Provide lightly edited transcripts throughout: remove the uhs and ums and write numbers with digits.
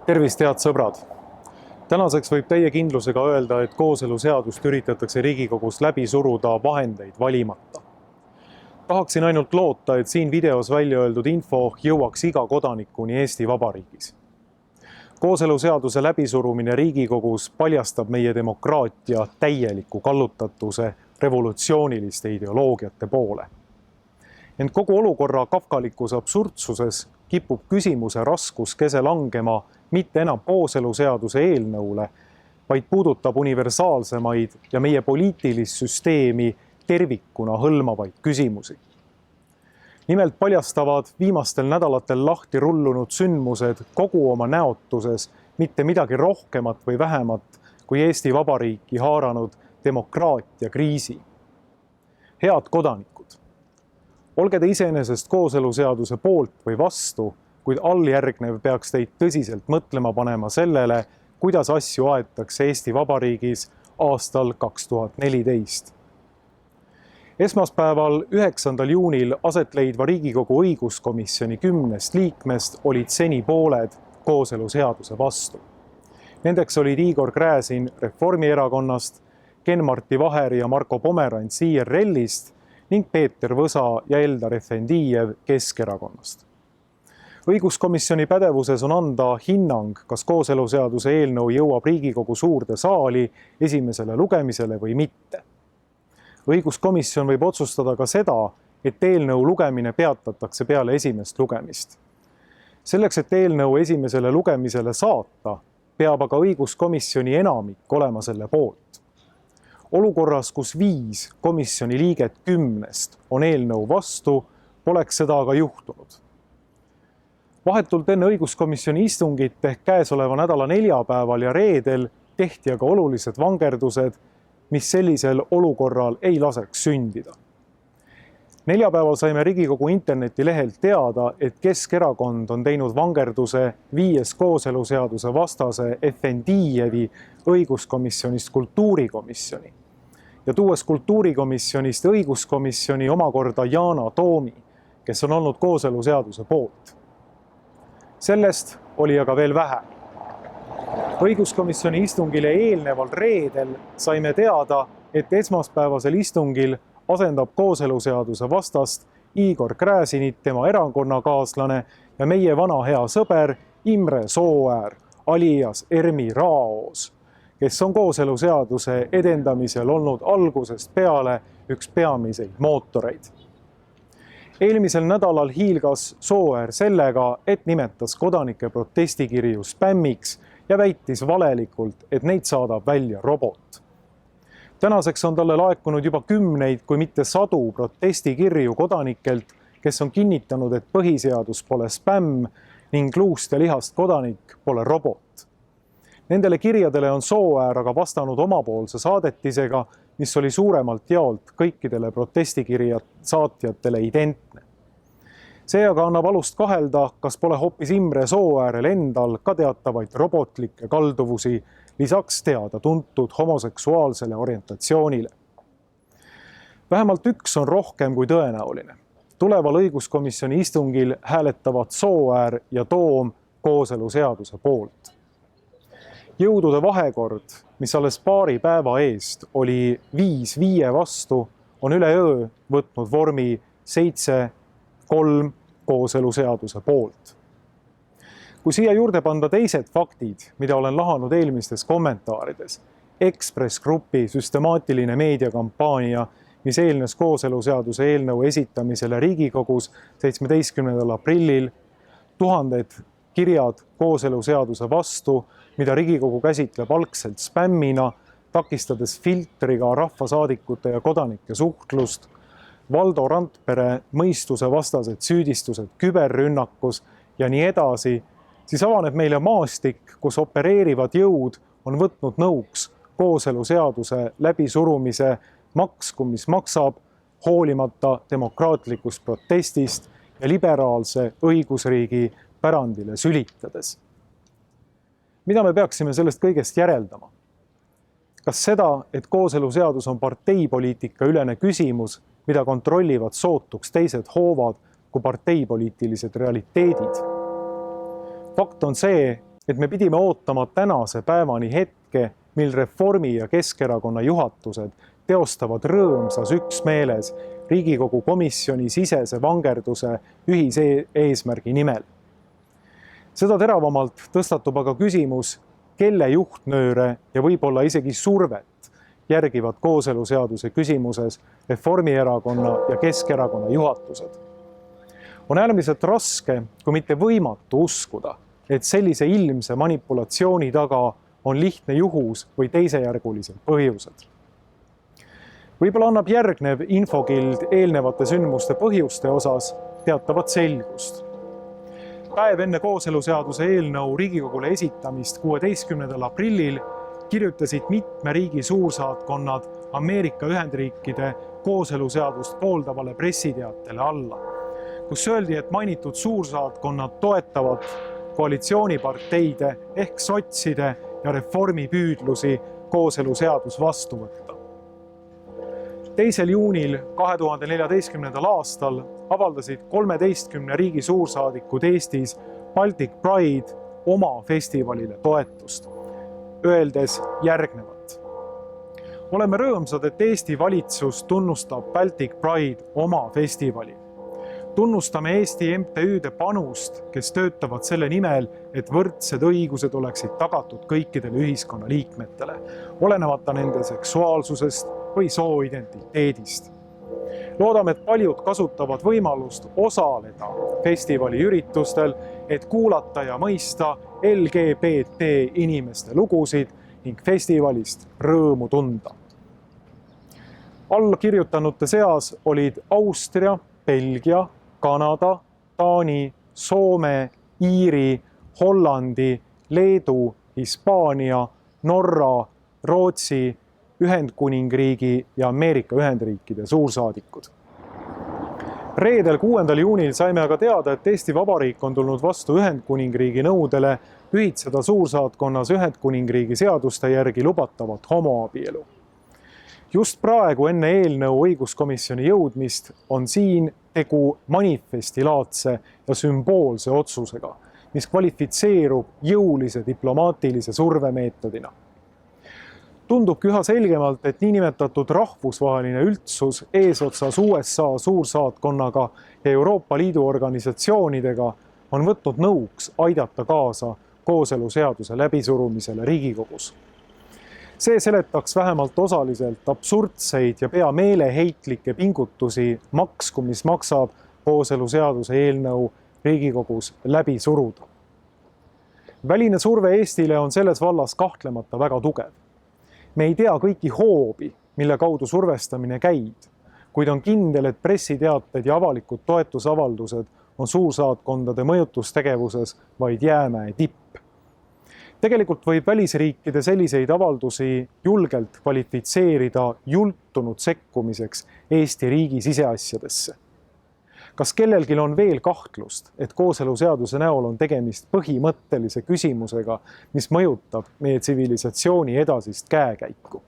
Tervist, head sõbrad! Tänaseks võib täie kindlusega öelda, et kooseluseadust üritatakse Riigikogus läbi suruda vahendeid valimata. Tahaksin ainult loota, et siin videos välja öeldud info jõuaks iga kodanikuni Eesti Vabariigis. Kooseluseaduse läbisurumine Riigikogus paljastab meie demokraatia täieliku kallutatuse revolutsiooniliste ideoloogiate poole. Ent kogu olukorra kafkalikus absurdsuses kipub küsimuse raskuskese langema mitte enam kooseluseaduse eelnõule, vaid puudutab universaalsemaid ja meie poliitilist süsteemi tervikuna hõlmavaid küsimusi. Nimelt paljastavad viimastel nädalatel lahti rullunud sündmused kogu oma näotuses mitte midagi rohkemat või vähemat kui Eesti Vabariiki haaranud demokraatia kriisi. Head kodanikud! Olge te iseenesest kooseluseaduse poolt või vastu, kuid alljärgnev peaks teid tõsiselt mõtlema panema sellele, kuidas asju aetakse Eesti Vabariigis aastal 2014. Esmaspäeval 9. juunil aset leidva Riigikogu õiguskomisjoni 10 liikmest olid seni pooled kooseluseaduse vastu. Nendeks olid Igor Gräzin Reformierakonnast, Ken-Marti Vaheri ja Marko Pomerants IRL-ist ning Peeter Võsa ja Eldar Efendijev Keskerakonnast. Õiguskomisjoni pädevuses on anda hinnang, kas kooseluseaduse eelnõu jõuab Riigikogu suurde saali esimesele lugemisele või mitte. Õiguskomisjon võib otsustada ka seda, et eelnõu lugemine peatatakse peale esimest lugemist. Selleks, et eelnõu esimesele lugemisele saata, peab aga õiguskomisjoni enamik olema selle poolt. Olukorras, kus 5 komisjoni liiget 10 on eelnõu vastu, poleks seda aga juhtunud. Vahetult enne õiguskomisjoni istungit ehk käesoleva nädala neljapäeval ja reedel tehti aga olulised vangerdused, mis sellisel olukorral ei laseks sündida. Neljapäeval saime Riigikogu internetilehelt teada, et Keskerakond on teinud vangerduse 5 kooseluseaduse vastase Efendijevi õiguskomisjonist kultuurikomisjoni ja tuues kultuurikomisjonist õiguskomisjoni omakorda Yana Toomi, kes on olnud kooseluseaduse poolt. Sellest oli aga veel vähe. Õiguskomisjoni istungile eelneval reedel saime teada, et esmaspäevasel istungil asendab kooseluseaduse vastast Igor Gräzinit tema erakonnakaaslane ja meie vana hea sõber Imre Sooäär alias Ermi Raos, kes on kooseluseaduse edendamisel olnud algusest peale üks peamiseid mootoreid. Eelmisel nädalal hiilgas Sooäär sellega, et nimetas kodanike protestikirju spämmiks ja väitis valelikult, et neid saadab välja robot. Tänaseks on talle laekunud juba 10, kui mitte 100 protestikirju kodanikelt, kes on kinnitanud, et põhiseadus pole spämm ning luust ja lihast kodanik pole robot. Nendele kirjadele on Sooäär aga vastanud omapoolse saadetisega, mis oli suuremalt jaolt kõikidele protestikirjad saatjatele identne. See aga annab alust kahelda, kas pole hoopis Imre Sooäärel endal ka teatavaid robotlikke kalduvusi lisaks teada tuntud homoseksuaalsele orientatsioonile. Vähemalt üks on rohkem kui tõenäoline. Tuleval õiguskomisjoni istungil hääletavad Sooäär ja Toom kooseluseaduse poolt. Jõudude vahekord, mis alles paari päeva eest oli 5-5 vastu, on üleöö võtnud vormi 7-3 kooseluseaduse poolt. Kui siia juurde panda teised faktid, mida olen lahanud eelmistes kommentaarides, Ekspress Grupi süstemaatiline meediakampaania, mis eelnes kooseluseaduse eelnõu esitamisele Riigikogus 17. aprillil, 1000 kirjad kooseluseaduse vastu, mida Riigikogu käsitleb algselt spämmina, takistades filtriga rahvasaadikute ja kodanike suhtlust, Valdo Randpere mõistuse vastased süüdistused küberrünnakus ja nii edasi, siis avaneb meile maastik, kus opereerivad jõud on võtnud nõuks kooseluseaduse läbisurumise maksku, mis maksab, hoolimata demokraatlikust protestist ja liberaalse õigusriigi pärandile sülitades. Mida me peaksime sellest kõigest järeldama? Kas seda, et kooseluseadus on parteipoliitika ülene küsimus, mida kontrollivad sootuks teised hoovad kui parteipoliitilised realiteedid? Fakt on see, et me pidime ootama tänase päevani hetke, mil Reformi ja Keskerakonna juhatused teostavad rõõmsas üksmeeles Riigikogu komisjoni sisese vangerduse ühise eesmärgi nimel. Seda teravamalt tõstatub aga küsimus, kelle juhtnööre ja võib-olla isegi survet järgivad kooseluseaduse küsimuses Reformierakonna ja Keskerakonna juhatused. On äärmiselt raske, kui mitte võimatu uskuda, et sellise ilmse manipulatsiooni taga on lihtne juhus või teisejärgulised põhjused. Võib-olla annab järgnev infokild eelnevate sündmuste põhjuste osas teatavat selgust. Päev enne kooseluseaduse eelnõu Riigikogule esitamist 16. aprillil kirjutasid mitme riigi suursaatkonnad Ameerika Ühendriikide kooseluseadust pooldavale pressiteatele alla, kus öeldi, et mainitud suursaatkonnad toetavad koalitsiooniparteide ehk sotside ja Reformi püüdlusi kooseluseadus vastu võtta. 2. juunil 2014. aastal avaldasid 13 riigi suursaadikud Eestis Baltic Pride oma festivalile toetust, öeldes järgnevat. Oleme rõõmsad, et Eesti valitsus tunnustab Baltic Pride oma festivali. Tunnustame Eesti MTÜ-de panust, kes töötavad selle nimel, et võrdsed õigused oleksid tagatud kõikidele ühiskonna liikmetele, olenemata nende seksuaalsusest või sooidentiteedist. Loodame, et paljud kasutavad võimalust osaleda festivali üritustel, et kuulata ja mõista LGBT inimeste lugusid ning festivalist rõõmu tunda. Allakirjutanute seas olid Austria, Belgia, Kanada, Taani, Soome, Iiri, Hollandi, Leedu, Hispaania, Norra, Rootsi, Ühendkuningriigi ja Ameerika Ühendriikide suursaadikud. Reedel 6. juunil saime aga teada, et Eesti Vabariik on tulnud vastu Ühendkuningriigi nõudele pühitseda suursaatkonnas Ühendkuningriigi seaduste järgi lubatavat homoabielu. Just praegu enne eelnõu õiguskomisjoni jõudmist on siin tegu manifestilaadse ja sümboolse otsusega, mis kvalifitseerub jõulise diplomaatilise survemeetodina. Tundubki üha selgemalt, et niinimetatud rahvusvaheline üldsus eesotsas USA suursaatkonnaga ja Euroopa Liidu organisatsioonidega on võtnud nõuks aidata kaasa kooseluseaduse läbisurumisele Riigikogus. See seletaks vähemalt osaliselt absurdseid ja pea meeleheitlikke pingutusi maksku, mis maksab kooseluseaduse eelnõu Riigikogus läbi suruda. Väline surve Eestile on selles vallas kahtlemata väga tugev. Me ei tea kõiki hoobi, mille kaudu survestamine käib, kuid on kindel, et pressiteated ja avalikud toetusavaldused on suursaatkondade mõjutustegevuses vaid jäämäe tipp. Tegelikult võib välisriikide selliseid avaldusi julgelt kvalifitseerida jultunud sekkumiseks Eesti riigi siseasjadesse. Kas kellelgi on veel kahtlust, et kooseluseaduse näol on tegemist põhimõttelise küsimusega, mis mõjutab meie tsivilisatsiooni edasist käekäiku?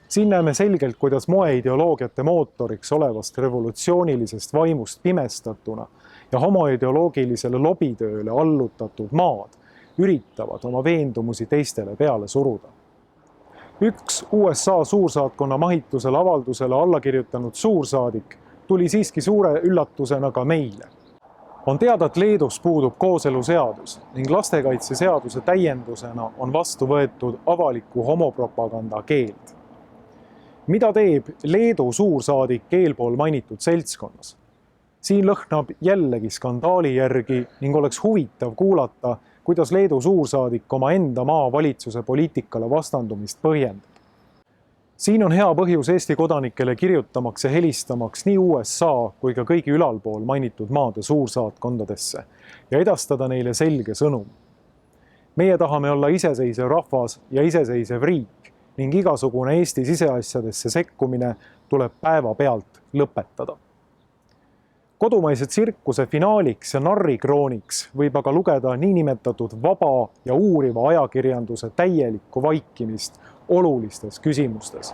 Siin näeme selgelt, kuidas moeideoloogiate mootoriks olevast revolutsioonilisest vaimust pimestatuna ja homoideoloogilisele lobitööle allutatud maad üritavad oma veendumusi teistele peale suruda. Üks USA suursaatkonna mahitusele avaldusele allakirjutanud suursaadik tuli siiski suure üllatusena ka meile. On teada, et Leedus puudub kooseluseadus ning lastekaitseseaduse täiendusena on vastu võetud avaliku homopropaganda keeld. Mida teeb Leedu suursaadik eelpool mainitud seltskonnas? Siin lõhnab jällegi skandaali järgi ning oleks huvitav kuulata, kuidas Leedu suursaadik oma enda maavalitsuse poliitikale vastandumist põhjendab. Siin on hea põhjus Eesti kodanikele kirjutamaks ja helistamaks nii USA kui ka kõigi ülalpool mainitud maade suursaatkondadesse ja edastada neile selge sõnum. Meie tahame olla iseseisev rahvas ja iseseisev riik ning igasugune Eesti siseasjadesse sekkumine tuleb päevapealt lõpetada. Kodumaise tsirkuse finaaliks ja narrikrooniks võib aga lugeda niinimetatud vaba ja uuriva ajakirjanduse täielikku vaikimist olulistes küsimustes,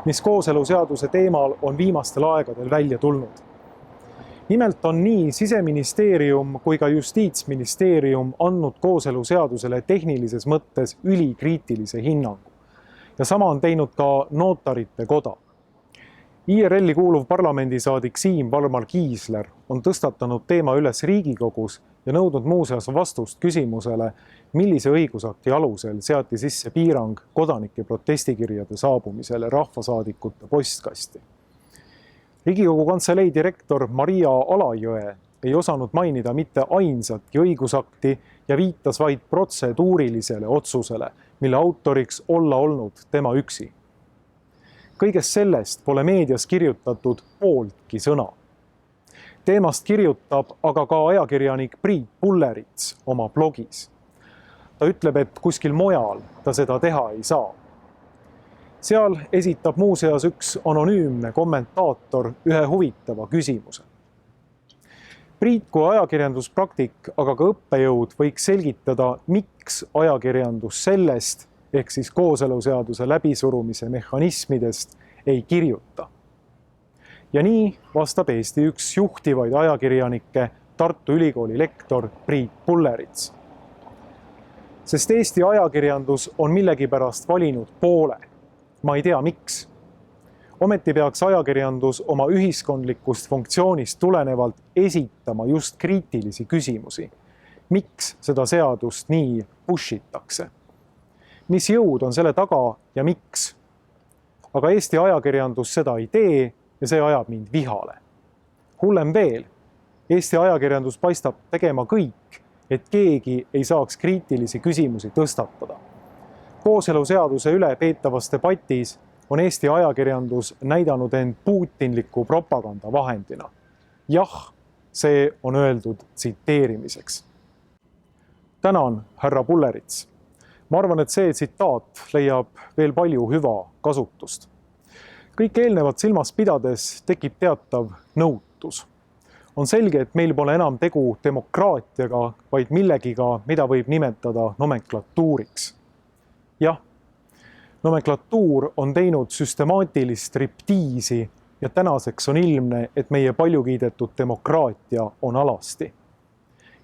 mis kooseluseaduse teemal on viimastel aegadel välja tulnud. Nimelt on nii Siseministeerium kui ka Justiitsministeerium andnud kooseluseadusele tehnilises mõttes ülikriitilise hinnangu. Ja sama on teinud ka Notarite Koda. IRL-i kuuluv parlamendisaadik Siim Valmar Kiisler on tõstatanud teema üles Riigikogus ja nõudnud muuseas vastust küsimusele, millise õigusakti alusel seati sisse piirang kodanike protestikirjade saabumisele rahvasaadikute postkasti. Riigikogu Kantselei direktor Maria Alajõe ei osanud mainida mitte ainsatki õigusakti ja viitas vaid protseduurilisele otsusele, mille autoriks olla olnud tema üksi. Kõigest sellest pole meedias kirjutatud pooltki sõna. Teemast kirjutab aga ka ajakirjanik Priit Pullerits oma blogis. Ta ütleb, et kuskil mujal ta seda teha ei saa. Seal esitab muuseas üks anonüümne kommentaator ühe huvitava küsimuse. Priit kui ajakirjanduspraktik, aga ka õppejõud võiks selgitada, miks ajakirjandus sellest ehk siis kooseluseaduse läbisurumise mehhanismidest ei kirjuta. Ja nii vastab Eesti üks juhtivaid ajakirjanikke, Tartu Ülikooli lektor Priit Pullerits. Sest Eesti ajakirjandus on millegipärast valinud poole. Ma ei tea, miks. Ometi peaks ajakirjandus oma ühiskondlikust funktsioonist tulenevalt esitama just kriitilisi küsimusi. Miks seda seadust nii pushitakse? Mis jõud on selle taga ja miks? Aga Eesti ajakirjandus seda ei tee ja see ajab mind vihale. Hullem veel, Eesti ajakirjandus paistab tegema kõik, et keegi ei saaks kriitilisi küsimusi tõstatada. Kooseluseaduse üle peetavas debatis on Eesti ajakirjandus näidanud end putinliku propaganda vahendina. Jah, see on öeldud tsiteerimiseks. Tänan, härra Pullerits. Ma arvan, et see tsitaat leiab veel palju hüva kasutust. Kõik eelnevat silmas pidades tekib teatav nõutus. On selge, et meil pole enam tegu demokraatiaga, vaid millegiga, mida võib nimetada nomenklatuuriks. Jah, nomenklatuur on teinud süstemaatilist striptiisi ja tänaseks on ilmne, et meie paljukiidetud demokraatia on alasti.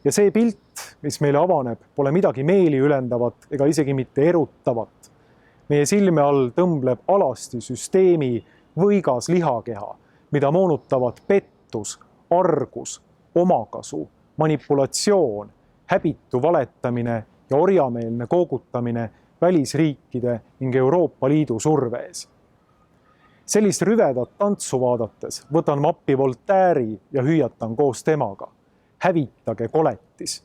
Ja see pilt, mis meile avaneb, pole midagi meeliülendavat ega isegi mitte erutavat. Meie silme all tõmbleb alasti süsteemi võigas lihakeha, mida moonutavad pettus, argus, omakasu, manipulatsioon, häbitu valetamine ja orjameelne koogutamine välisriikide ning Euroopa Liidu surve ees. Sellist rüvedat tantsu vaadates võtan ma appi Voltaire'i ja hüüatan koos temaga. Hävitage koletis.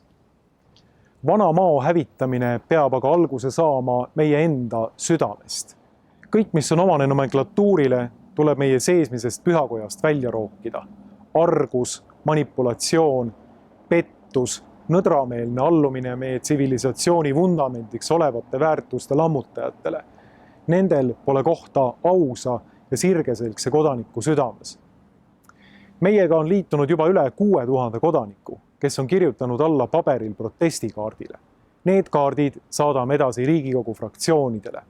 Vana mao hävitamine peab aga alguse saama meie enda südamest. Kõik, mis on omane nomenklatuurile, tuleb meie seesmisest pühakojast välja rookida. Argus, manipulatsioon, pettus, nõdrameelne allumine meie tsivilisatsiooni vundamendiks olevate väärtuste lammutajatele. Nendel pole kohta ausa ja sirgeselgse kodaniku südames. Meiega on liitunud juba üle 6000 kodaniku, kes on kirjutanud alla paberil protestikaardile. Need kaardid saadame edasi Riigikogu fraktsioonidele.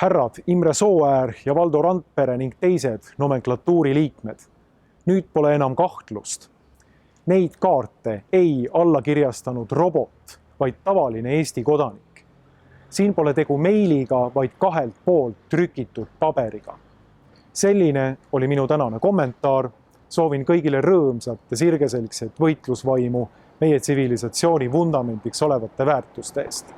Härrad Imre Sooäär ja Valdo Randpere ning teised nomenklatuuri liikmed. Nüüd pole enam kahtlust. Neid kaarte ei allakirjastanud robot, vaid tavaline Eesti kodanik. Siin pole tegu meiliga, vaid kahelt poolt trükitud paberiga. Selline oli minu tänane kommentaar. Soovin kõigile rõõmsat ja sirgeselgset võitlusvaimu meie tsivilisatsiooni vundamendiks olevate väärtuste eest.